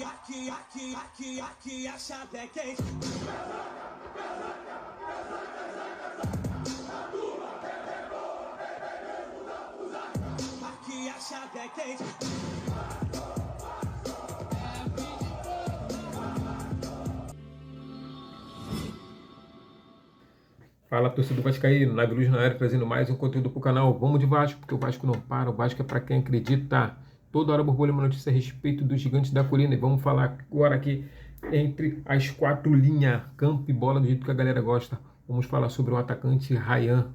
Aqui a chave é quente. Aqui a chave é quente. Fala, torcedor vascaíno, Nave Luz na área, trazendo mais um conteúdo para o canal. Vamos de Vasco, porque o Vasco não para, o Vasco é para quem acredita. Toda hora borbulha uma notícia a respeito dos gigantes da colina e vamos falar agora aqui entre as quatro linhas, campo e bola, do jeito que a galera gosta. Vamos falar sobre o atacante Ryan.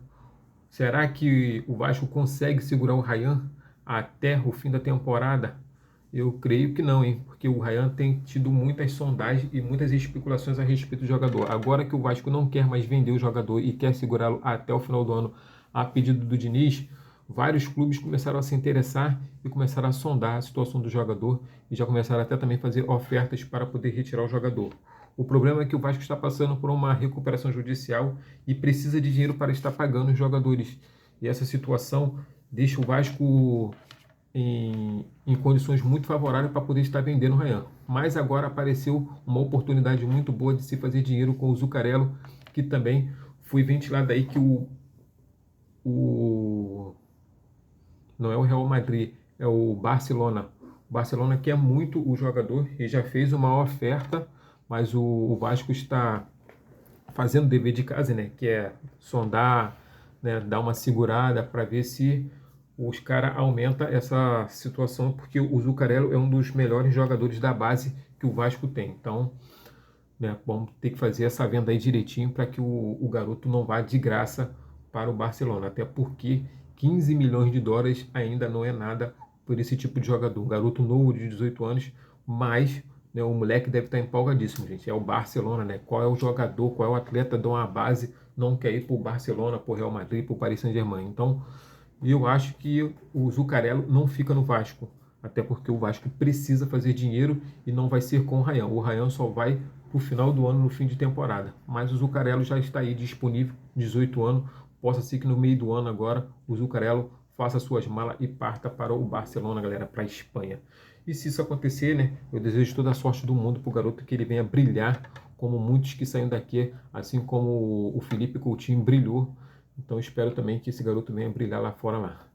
Será que o Vasco consegue segurar o Ryan até o fim da temporada? Eu creio que não, hein? Porque o Ryan tem tido muitas sondagens e muitas especulações a respeito do jogador. Agora que o Vasco não quer mais vender o jogador e quer segurá-lo até o final do ano a pedido do Diniz, vários clubes começaram a se interessar e começaram a sondar a situação do jogador e já começaram até também a fazer ofertas para poder retirar o jogador. O problema é que o Vasco está passando por uma recuperação judicial e precisa de dinheiro para estar pagando os jogadores. E essa situação deixa o Vasco em condições muito favoráveis para poder estar vendendo o Ryan. Mas agora apareceu uma oportunidade muito boa de se fazer dinheiro com o Zuccarello, que também foi ventilado aí que não é o Real Madrid, é o Barcelona. O Barcelona quer muito o jogador e já fez uma oferta, mas o Vasco está fazendo o dever de casa, né? Que é sondar, né? Dar uma segurada para ver se os caras aumentam essa situação, porque o Zuccarello é um dos melhores jogadores da base que o Vasco tem. Então, né, vamos ter que fazer essa venda aí direitinho para que o garoto não vá de graça para o Barcelona. Até porque 15 milhões de dólares ainda não é nada por esse tipo de jogador. Um garoto novo de 18 anos, mas né, o moleque deve estar empolgadíssimo, gente. É o Barcelona, né? Qual é o jogador, qual é o atleta de uma base não quer ir para o Barcelona, para o Real Madrid, para o Paris Saint-Germain? Então, eu acho que o Zuccarello não fica no Vasco, até porque o Vasco precisa fazer dinheiro e não vai ser com o Ryan. O Ryan só vai para o final do ano, no fim de temporada. Mas o Zuccarello já está aí disponível, 18 anos. Possa ser que no meio do ano agora o Zuccarello faça suas malas e parta para o Barcelona, galera, para a Espanha. E se isso acontecer, né, eu desejo toda a sorte do mundo para o garoto, que ele venha brilhar como muitos que saem daqui, assim como o Felipe Coutinho brilhou. Então espero também que esse garoto venha brilhar lá fora lá.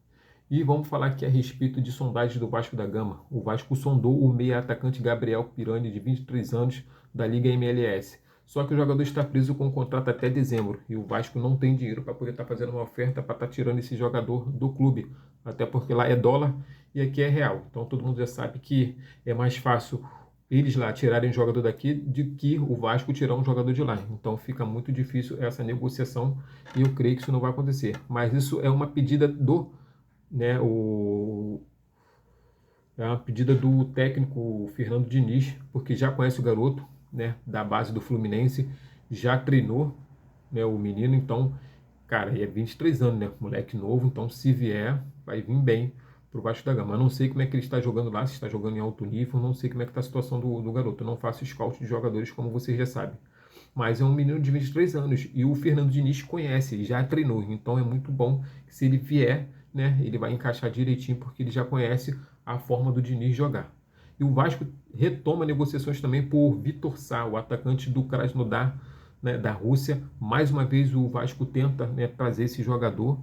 E vamos falar aqui a respeito de sondagens do Vasco da Gama. O Vasco sondou o meia atacante Gabriel Pirani, de 23 anos, da Liga MLS. Só que o jogador está preso com um contrato até dezembro e o Vasco não tem dinheiro para poder estar fazendo uma oferta para estar tirando esse jogador do clube. Até porque lá é dólar e aqui é real. Então todo mundo já sabe que é mais fácil eles lá tirarem um jogador daqui de que o Vasco tirar um jogador de lá. Então fica muito difícil essa negociação e eu creio que isso não vai acontecer. Mas isso é uma pedida né, é uma pedida do técnico Fernando Diniz, porque já conhece o garoto, né, da base do Fluminense, já treinou, né, o menino. Então, cara, é 23 anos, né, moleque novo, então se vier, vai vir bem pro Vasco da Gama. Eu não sei como é que ele está jogando lá, se está jogando em alto nível, não sei como é que está a situação do garoto. Eu não faço scout de jogadores, como vocês já sabem. Mas é um menino de 23 anos e o Fernando Diniz conhece, ele já treinou. Então é muito bom que se ele vier, né, ele vai encaixar direitinho, porque ele já conhece a forma do Diniz jogar. E o Vasco retoma negociações também por Vitor Sá, o atacante do Krasnodar, né, da Rússia. Mais uma vez o Vasco tenta, né, trazer esse jogador,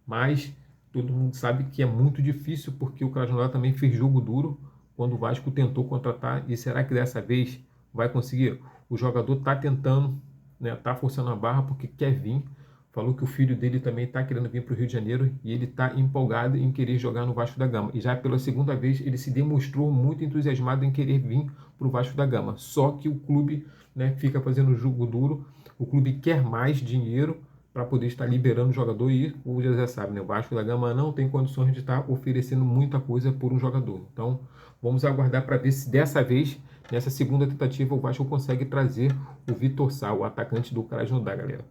mas todo mundo sabe que é muito difícil, porque o Krasnodar também fez jogo duro quando o Vasco tentou contratar. E será que dessa vez vai conseguir? O jogador está tentando, né, tá forçando a barra porque quer vir. Falou que o filho dele também está querendo vir para o Rio de Janeiro e ele está empolgado em querer jogar no Vasco da Gama. E já pela segunda vez ele se demonstrou muito entusiasmado em querer vir para o Vasco da Gama. Só que o clube, né, fica fazendo jogo duro. O clube quer mais dinheiro para poder estar liberando o jogador e o José sabe, né, o Vasco da Gama não tem condições de estar oferecendo muita coisa por um jogador. Então vamos aguardar para ver se dessa vez, nessa segunda tentativa, o Vasco consegue trazer o Vitor Sá, o atacante do Krasnodar, galera.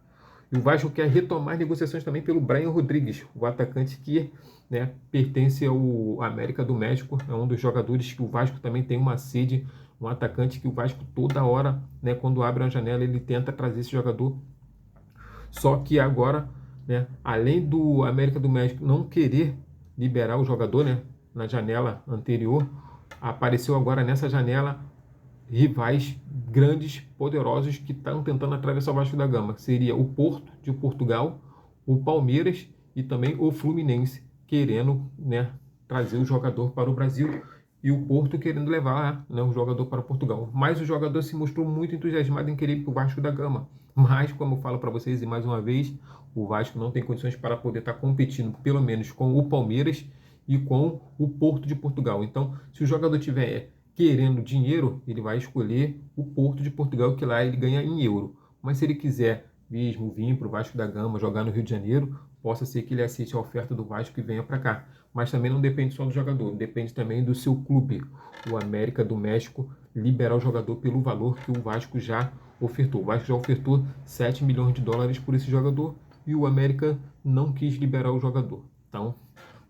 E o Vasco quer retomar negociações também pelo Brian Rodrigues, o atacante que, né, pertence ao América do México. É um dos jogadores que o Vasco também tem uma sede, um atacante que o Vasco toda hora, né, quando abre uma janela, ele tenta trazer esse jogador. Só que agora, né, além do América do México não querer liberar o jogador, né, na janela anterior, apareceu agora nessa janela rivais grandes, poderosos, que estão tentando atravessar o Vasco da Gama. Seria o Porto de Portugal, o Palmeiras e também o Fluminense, querendo, né, trazer o jogador para o Brasil, e o Porto querendo levar, né, o jogador para Portugal. Mas o jogador se mostrou muito entusiasmado em querer ir para o Vasco da Gama. Mas, como eu falo para vocês, e mais uma vez, o Vasco não tem condições para poder estar competindo, pelo menos com o Palmeiras e com o Porto de Portugal. Então, se o jogador tiver querendo dinheiro, ele vai escolher o Porto de Portugal, que lá ele ganha em euro. Mas se ele quiser mesmo vir para o Vasco da Gama, jogar no Rio de Janeiro, possa ser que ele aceite a oferta do Vasco e venha para cá. Mas também não depende só do jogador, depende também do seu clube, o América do México, liberar o jogador pelo valor que o Vasco já ofertou. O Vasco já ofertou 7 milhões de dólares por esse jogador e o América não quis liberar o jogador. Então,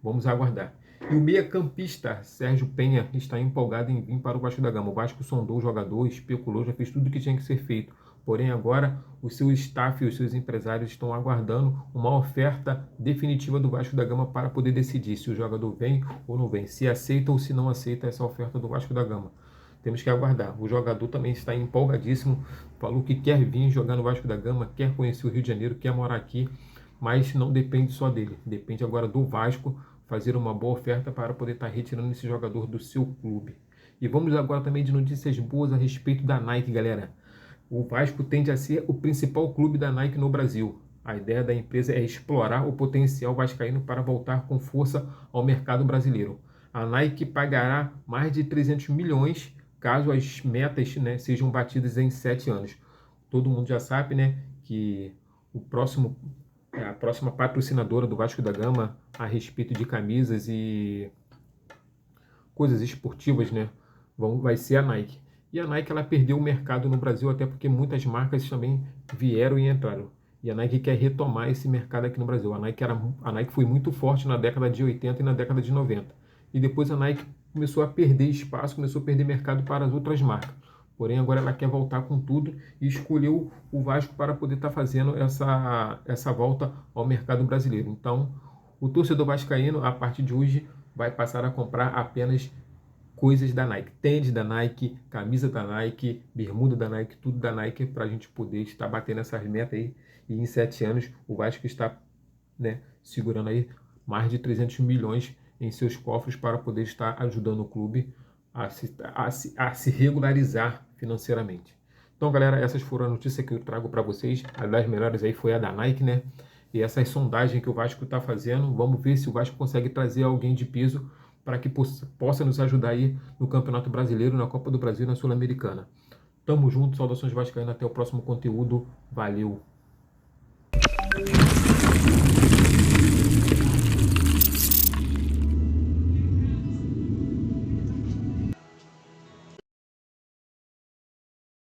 vamos aguardar. E o meia-campista Sérgio Penha está empolgado em vir para o Vasco da Gama. O Vasco sondou o jogador, especulou, já fez tudo o que tinha que ser feito. Porém, agora o seu staff e os seus empresários estão aguardando uma oferta definitiva do Vasco da Gama para poder decidir se o jogador vem ou não vem, se aceita ou se não aceita essa oferta do Vasco da Gama. Temos que aguardar. O jogador também está empolgadíssimo, falou que quer vir jogar no Vasco da Gama, quer conhecer o Rio de Janeiro, quer morar aqui, mas não depende só dele, depende agora do Vasco fazer uma boa oferta para poder estar retirando esse jogador do seu clube. E vamos agora também de notícias boas a respeito da Nike, galera. O Vasco tende a ser o principal clube da Nike no Brasil. A ideia da empresa é explorar o potencial vascaíno para voltar com força ao mercado brasileiro. A Nike pagará mais de 300 milhões caso as metas, né, sejam batidas em 7 anos. Todo mundo já sabe, né, que a próxima patrocinadora do Vasco da Gama a respeito de camisas e coisas esportivas, né, vai ser a Nike. E a Nike ela perdeu o mercado no Brasil, até porque muitas marcas também vieram e entraram. E a Nike quer retomar esse mercado aqui no Brasil. A Nike foi muito forte na década de 80 e na década de 90. E depois a Nike começou a perder espaço, começou a perder mercado para as outras marcas. Porém, agora ela quer voltar com tudo e escolheu o Vasco para poder estar fazendo essa volta ao mercado brasileiro. Então, o torcedor vascaíno, a partir de hoje, vai passar a comprar apenas coisas da Nike, tênis da Nike, camisa da Nike, bermuda da Nike, tudo da Nike, para a gente poder estar batendo essas metas aí. E em 7 anos o Vasco está, né, segurando aí mais de 300 milhões em seus cofres para poder estar ajudando o clube a se regularizar financeiramente. Então, galera, essas foram as notícias que eu trago para vocês. A das melhores aí foi a da Nike, né? E essas sondagens que o Vasco está fazendo, vamos ver se o Vasco consegue trazer alguém de peso para que possa nos ajudar aí no Campeonato Brasileiro, na Copa do Brasil e na Sul-Americana. Tamo junto, saudações vascaínas, até o próximo conteúdo, valeu!